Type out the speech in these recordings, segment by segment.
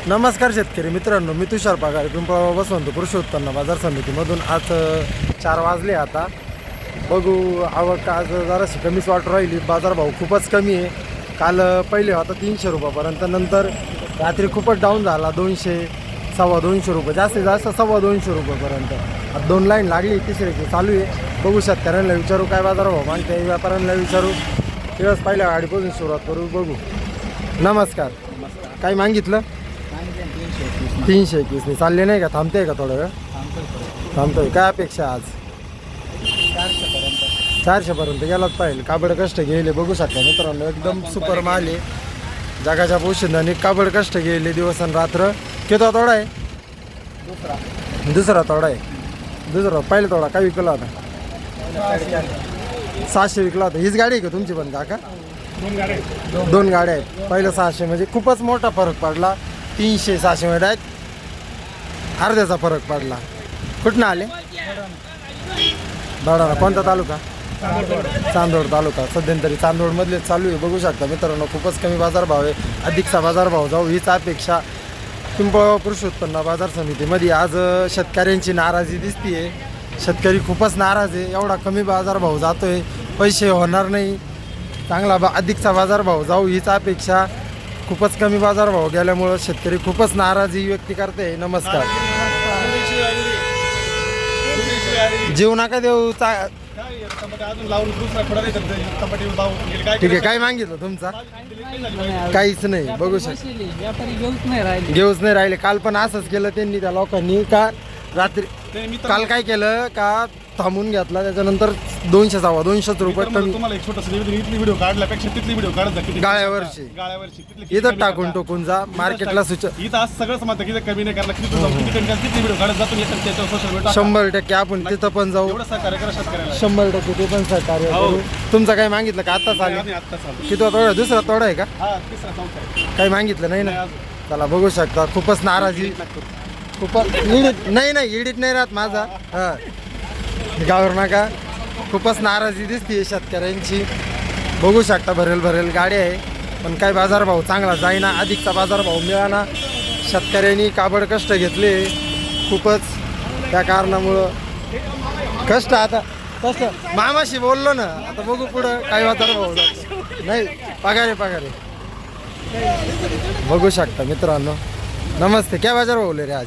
नमस्कार शेतकरी मित्रांनो, मी तुषार पगार पिंपळगाव बसवंत कृषी उत्पन्न बाजार समितीमधून. आज 4 वाजले. आता बघू आवक आज जराशी कमीच वाटू राहिली. बाजारभाव खूपच कमी आहे. काल पहिले होता 300 रुपयापर्यंत, नंतर रात्री खूपच डाऊन झाला 200 सव्वा 200 रुपये, जास्तीत जास्त सव्वा 200 रुपयापर्यंत. आता 2 लाईन लागली, तिसऱ्याची चालू आहे. बघू शेतकऱ्यांना विचारू काय बाजारभाव मागते, व्यापाऱ्यांना विचारू. दिवस पहिल्या गाडीपासून सुरुवात करू. बघू. नमस्कार. काय मागितलं? 321 चालले नाही का? थांबते का थोडं वेळ? थांबतोय. काय अपेक्षा आज? 400पर्यंत गेलाच पाहिजे. काबड कष्ट गेले बघू शकता मित्रांनो, एकदम सुपर माल आहे. जगाच्या पोषणाने काबड कष्ट गेले दिवस आणि रात्र. किती तोडा आहे? दुसरा तोडा आहे. दुसरा पहिला तोडा काय विकला होता? 600 विकला होता. हीच गाडी आहे का तुमची पण काका? 2 गाड्या आहेत. पहिलं 600 म्हणजे खूपच मोठा फरक पडला. 300 600 मध्ये आहेत, अर्ध्याचा फरक पडला. कुठनं आले? बडाणा. कोणता तालुका? चांदोड तालुका. सध्यातरी चांदोडमधलेच चालू आहे. बघू शकता मित्रांनो, खूपच कमी बाजारभाव आहे. अधिकचा बाजारभाव जाऊ हीच अपेक्षा पिंपळगाव कृषी उत्पन्न बाजार समितीमध्ये. आज शेतकऱ्यांची नाराजी दिसतीये. शेतकरी खूपच नाराज आहे. एवढा कमी बाजारभाव जातोय, पैसे होणार नाही. चांगला अधिकचा बाजारभाव जाऊ हीच अपेक्षा. खूपच कमी बाजारभाव गेल्यामुळं शेतकरी खूपच नाराजी व्यक्त करते. नमस्कार. जीव नका देऊ. ठीक आहे. काय मागितलं तुमचा? काहीच नाही. बघू शकता घेऊच नाही राहिले. काल पण असंच केलं त्यांनी, त्या लोकांनी. का रात्री काल काय केलं का थांबून घेतला, त्याच्यानंतर 200 सव्वा 200 रुपये कमी. तुम्हाला एक छोटासा इथली व्हिडिओ काढल्यापेक्षा तिथली व्हिडिओ काढत जा. गाळ्यावरची इथं टाकून टोकून जा मार्केटला इथं आज सगळंच म्हणतं की कमी नाही करणार, किती व्हिडिओ काढत जातो सोशल मीडिया. 100% आपण तिथं पण जाऊ. एवढं सहकार्य करा शेतकऱ्याला. 100% ते पण सहकार्य करू. तुमचं काय मागितलं का? आत्ताच आले. किती तोडा? दुसरा तोडा आहे का? तिसरा चौथा. काही मागितलं नाही ना? चला बघू शकता. खूपच नाराजी. खूपच इडिट नाही इडिट नाही राहत माझा. हां, गावर नका. खूपच नाराजी दिसते शेतकऱ्यांची. बघू शकता भरेल गाडी आहे, पण काय बाजारभाव चांगला जाईना. अधिकचा बाजारभाव मिळाला. शेतकऱ्यांनी काबड कष्ट घेतले खूपच. त्या कारणामुळं कष्ट. आता कष्ट मामाशी बोललो ना, आता बघू पुढं काय बाजारभाव नाही. पगारे बघू शकता मित्रांनो. नमस्ते. क्या बाजार भाव ले रहे आज?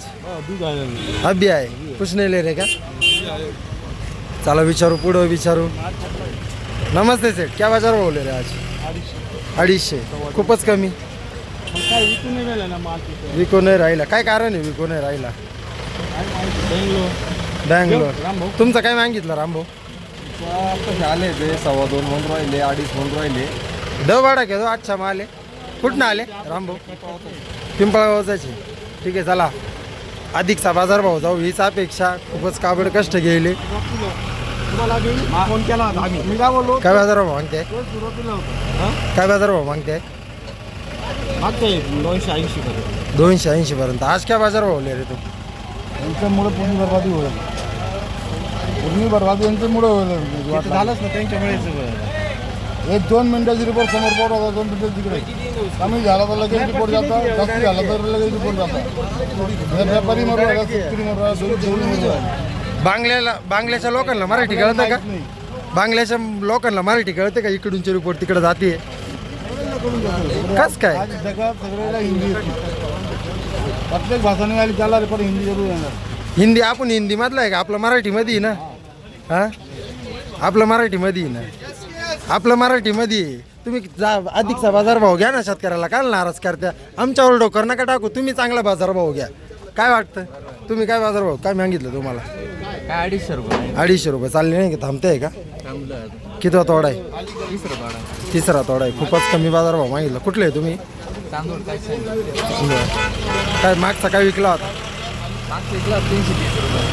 अभी आहे. कुछ नाही ले रहे का? चला विचारू, पुढं विचारू. नमस्ते सेठ. क्या बाजार भाव ले रहे आज? 250. खूपच कमी. विकू नाही राहिला. काय कारण आहे विकू नाही राहिला? बँगलोर. तुमचं काय मागितलं रामभाऊ? आले ते 2.25 म्हणून राहिले, 2.5 म्हणून राहिले. दवाडा घेतो. अच्छा माल आहे. कुठनं आले रामभाऊ? पिंपळगावचे. ठीक आहे. चला अधिकचा बाजारभाव जाऊ हीच अपेक्षा. खूपच काबड कष्ट गेले. फोन केला आम्ही. काय बाजारभाव मागते? काय बाजारभाव मागते? 280 पर्यंत. आज काय बाजारभाव ले रे तू? यांच्यामुळे पूर्ण बरबादी होईल. पूर्ण बरबादी यांच्यामुळे होईल. झालंच ना त्यांच्यामुळे. 1-2 मिनिटाची रिपोर्ट समोर पोट होता, 2 मिनिटं तिकडे. कमी झाला तर लगेच रिपोर्ट जाता, जास्त झाला तर लगेच रिपोर्ट जाता. व्यापारी मरवा, शेतकरी मरवा, बांगल्याच्या लोकांना मराठी कळतं का? बांगल्याच्या लोकांना मराठी कळते का? इकडूनची रिपोर्ट तिकडे जाते. कस काय? जगात सगळ्याला हिंदी येते. प्रत्येक भाषा निघाली त्याला पण हिंदी जरूर येणार. हिंदी आपण हिंदी मधला आहे का? आपलं मराठीमध्ये ना. हां, आपलं मराठीमध्ये ना. आपलं मराठीमध्ये. तुम्ही अधिकचा बाजारभाव घ्या ना. शेतकऱ्याला काय नाराज करत्या? आमच्यावर डोकर नका टाकू. तुम्ही चांगला बाजारभाव घ्या. काय वाटतं तुम्ही? काय बाजारभाव काय मागितलं तुम्हाला? 250 रुपये. 250 रुपये. चालले नाही का? थांबते का? किती तोडा आहे? तिसरा तोडा आहे. खूपच कमी बाजारभाव मागितलं. कुठले आहे तुम्ही? काय मागचा काय विकला होता?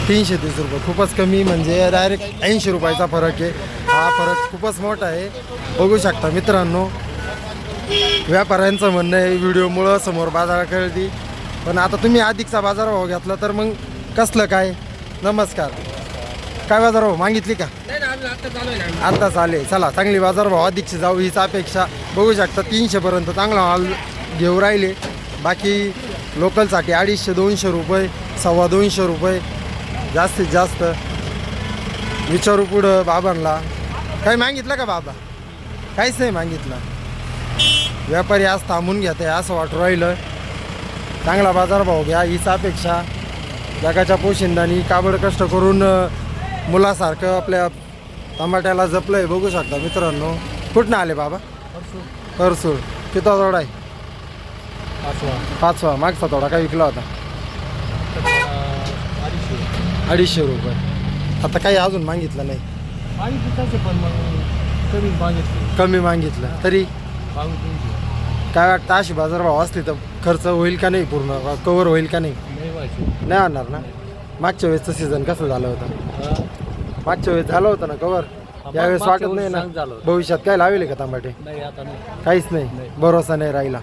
330 रुपये. खूपच कमी. म्हणजे डायरेक्ट 80 रुपयाचा फरक आहे. हा फरक खूपच मोठा आहे. बघू शकता मित्रांनो. व्यापाऱ्यांचं म्हणणं आहे व्हिडिओमुळं समोर बाजार कळती, पण आता तुम्ही अधिकचा बाजारभाव घेतला तर मग कसलं काय? नमस्कार. काय बाजारभाव मागितली का? आता चालेल. चला चांगली बाजारभाव अधिकची जाऊ हीच अपेक्षा. बघू शकता 300 पर्यंत चांगला माल घेऊ राहिले. बाकी लोकलसाठी 250-200 रुपये, 225 रुपये जास्तीत जास्त. विचारू पुढं बाबांना. काही मागितलं का बाबा? काहीच नाही मागितलं. व्यापारी आज थांबून घेत आहे असं वाटू राहिलं. चांगला बाजारभाव घ्या हीच अपेक्षा. जगाच्या पोशिंदानी काबड कष्ट करून मुलासारखं आपल्या टमाट्याला जपलं आहे. बघू शकता मित्रांनो. कुठनं आले बाबा? परसूळ. किती तोडा आहे? 5वा. मागचा तोडा काय विकला होता? 250 रुपये. आता काही अजून मागितलं नाही. कमी मागितलं तरी काय वाटतं अशी बाजारभाव असली तर खर्च होईल का नाही? पूर्ण कवर होईल का नाही? नाही होणार ना. मागच्या वेळेसचं सीझन कसं झालं होतं? मागच्या वेळेस झालं होतं ना कवर. यावेळेस वाटत नाही ना भविष्यात काय लावले का टमाटे? काहीच नाही. भरोसा नाही राहिला.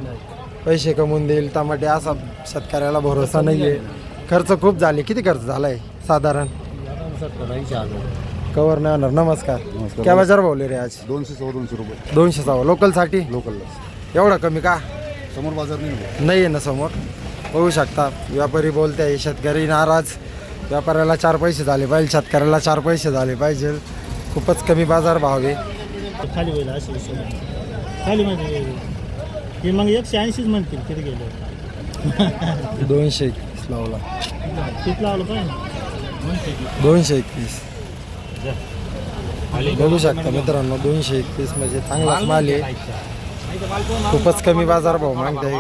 पैसे कमवून देईल टमाटे असा शेतकऱ्याला भरोसा नाही आहे. खर्च खूप झाले. किती खर्च झाला आहे साधारण? कवर नाही होणार. नमस्कार. काय बाजार भावले रे आज? 200-250 रुपये 200. लोकलसाठी लोकलला. एवढा कमी का? समोर बाजार नाही. नाही आहे ना समोर. बघू शकता व्यापारी बोलते आहे. शेतकरी नाराज. व्यापाऱ्याला 4 पैसे झाले पाहिजे, शेतकऱ्याला 4 पैसे झाले पाहिजे. खूपच कमी बाजार भाव आहे. खाली होईल असे विषय खाली म्हणजे हे मग 180च म्हणतील किती गेले 221 लावला. किती लावलं पाहिजे 221. बघू शकता मित्रांनो 221 म्हणजे चांगलाच माल आहे. खूपच कमी बाजार भाव मागताय.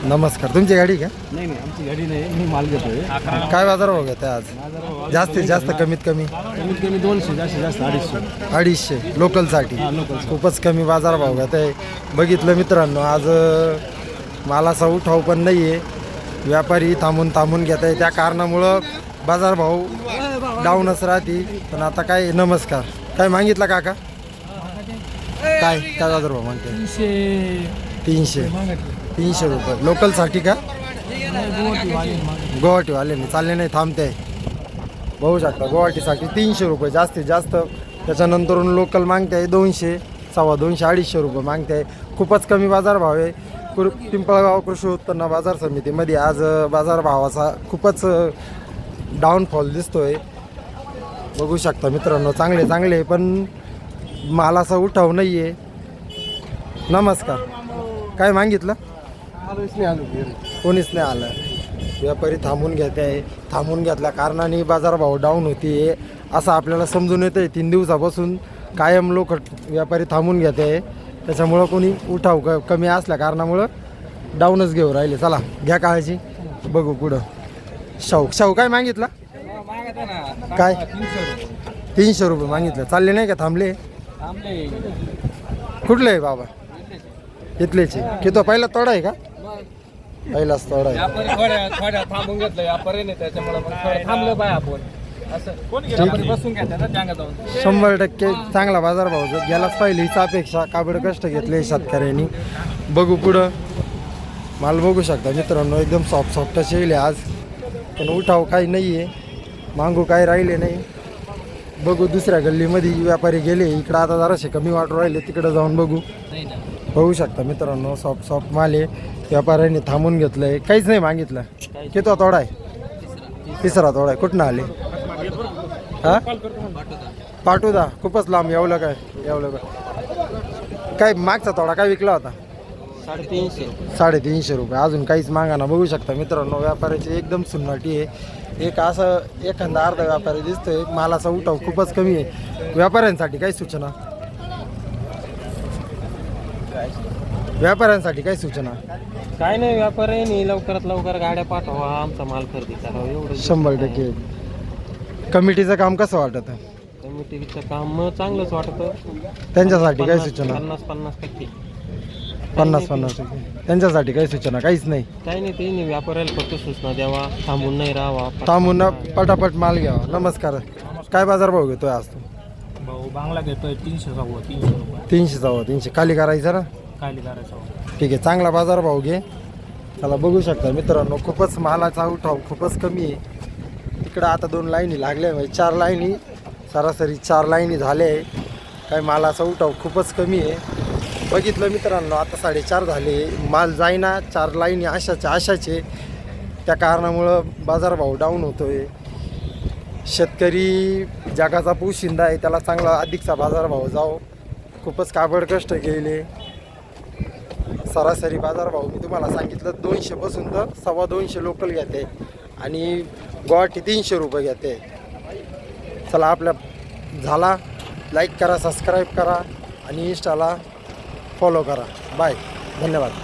नमस्कार. तुमची गाडी का? नाही आमची गाडी नाही, मी माल घेतोय. काय बाजार भाव घेताय आज? जास्तीत जास्त कमीत कमी 200, जास्तीत जास्त 250. 250 लोकलसाठी. खूपच कमी बाजार भाव घेत आहे. बघितलं मित्रांनो आज मालाचा उठाव पण नाही आहे. व्यापारी थांबून घेत आहे. त्या कारणामुळं बाजारभाव डाऊनच राहते. पण आता काय नमस्कार. काय मागितलं काका? काय काय बाजारभाव मागते? 300 रुपये. लोकलसाठी का? गुवाहाटीवाले चालले नाही थांबते. बघू शकता गुवाहाटीसाठी 300 रुपये जास्तीत जास्त. त्याच्यानंतरून लोकल मागते आहे 200, 250, 250 रुपये मागते आहे. खूपच कमी बाजारभाव आहे. पिंपळगाव कृषी उत्पन्न बाजार समितीमध्ये आज बाजारभावाचा खूपच डाऊनफॉल दिसतोय. बघू शकता मित्रांनो. चांगले पण मालाचा उठाव नाही आहे. नमस्कार. काय मागितलं? कोणीच नाही आलं. व्यापारी थांबून घेत आहे. थांबून घेतल्या कारणाने बाजारभाव डाऊन होते असं आपल्याला समजून येतं आहे. 3 दिवसापासून कायम लोक व्यापारी थांबून घेत आहे. त्याच्यामुळं कोणी उठाव कमी असल्या कारणामुळं डाऊनच घेऊ राहिले. चला घ्या काळजी. बघू पुढं. शाहू काय मागितलं? काय 300 रुपये मागितलं. चालले नाही का? थांबले. कुठले आहे बाबा? इथलेचे. किती पहिला तोडा आहे का? पहिलाच तोडा आहे. थोड्या थांबून घेतलं व्यापाऱ्याने, त्याच्यामुळे थांबलं पाहिजे आपण. असं बसून घेतात ना त्या जाऊन. 100% चांगला बाजारभाव गेलाच पाहिजे हीच अपेक्षा. काबड कष्ट घेतले शेतकऱ्यांनी. बघू पुढं. माल बघू शकता मित्रांनो. एकदम सॉफ्ट येईल आज. पण उठाव काही नाही आहे. मागू काही राहिले नाही. बघू दुसऱ्या गल्लीमध्ये व्यापारी गेले. इकडं आता जरासे कमी वाटू राहिले. तिकडं जाऊन बघू शकता मित्रांनो. सॉफ्ट माल आहे. व्यापाऱ्यांनी थांबून घेतलं आहे. काहीच नाही मागितलं. किती तोडा आहे? 3रा तोडा आहे. कुठनं आले? हां पाटोदा. खूपच लांब. एवढं काय काय मागचा तोडा काय विकला होता? 350 रुपये. अजून काहीच मागा ना. बघू शकता मित्रांनो. व्यापाऱ्याची एकदम सुन्नाटी आहे. एक असं एखादा अर्धा व्यापारी दिसतोय. मालाचा उठाव खूपच कमी आहे. व्यापाऱ्यांसाठी काही सूचना? काय नाही. व्यापाऱ्यांनी लवकरात लवकर गाड्या पाठवा. आमचा माल खरेदी करावा एवढं. 100%. कमिटीचं काम कसं वाटतं? कमिटीचं काम चांगलंच वाटतं. त्यांच्यासाठी काही सूचना? 50-50%. 50-50%. त्यांच्यासाठी काही सूचना? काहीच नाही. काही नाही. ते नाही. व्यापाऱ्याला फक्त सूचना द्यावा. थांबून नाही राहावा. थांबून पटापट माल घ्यावा. नमस्कार. काय बाजारभाव घेतोय आज तू? भाऊ बांगला घेतोय 300 रुपये 300 खाली करायचं ना? खाली करायचा ठीक आहे. चांगला बाजारभाव घे. त्याला बघू शकता मित्रांनो. खूपच मालाचा उठाव खूपच कमी आहे. इकडं आता 2 लाईनी लागल्या म्हणजे 4 लाईनी सरासरी 4 लाईनी झाले आहे. काही मालाचा उठाव खूपच कमी आहे. बघितलं मित्रांनो, आता 4:30 झाले, माल जाईना, 4 लाईनी आशाचे. त्या कारणामुळं बाजारभाव डाऊन होतो आहे. शेतकरी जगाचा पोशिंदा आहे, त्याला चांगला अधिकचा बाजारभाव जाओ. खूपच काबड कष्ट केले. सरासरी बाजारभाव मी तुम्हाला सांगितलं 200 पासून तर 225 लोकल घेते आणि गुवाहाटी 300 रुपये घेते. चला, आपल्या झाला. लाईक करा, सबस्क्राईब करा आणि इंस्टाला फॉलो करा. बाय, धन्यवाद.